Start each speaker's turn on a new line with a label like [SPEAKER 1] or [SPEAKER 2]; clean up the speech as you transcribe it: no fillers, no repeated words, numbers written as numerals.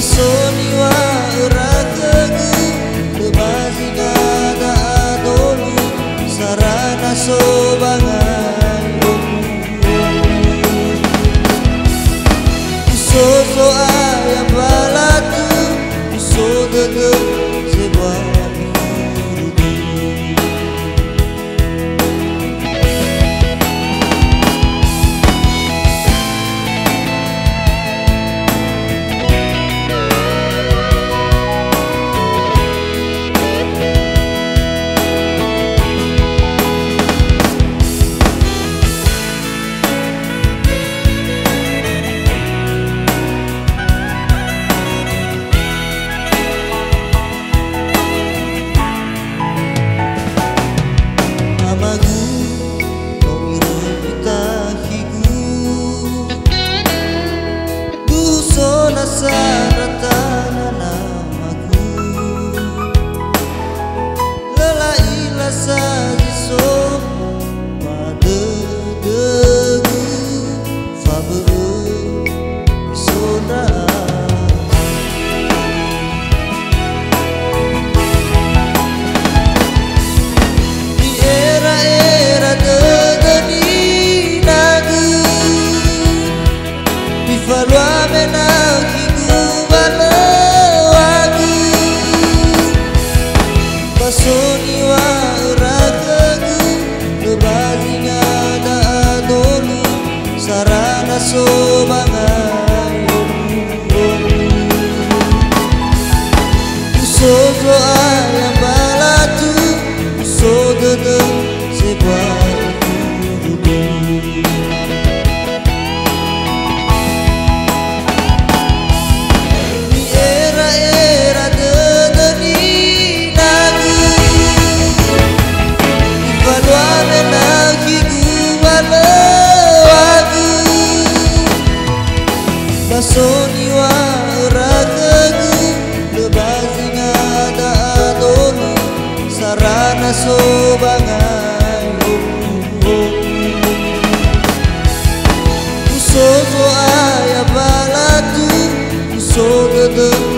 [SPEAKER 1] Soni wa ragagu lebasi gada adolu sarana sobangai soso ayam balatu so dege sebuah saratana namaku lelaila sajiso padedegu fabere isona di era-era degeni nagu di falua menagi Soni wa ragagu lebasi gada adolu sarana sobangai soso ayam balatu so dede sebuah Soni wa ragagu lebasi gada adolu sarana sobangai soso ayam balatu so dede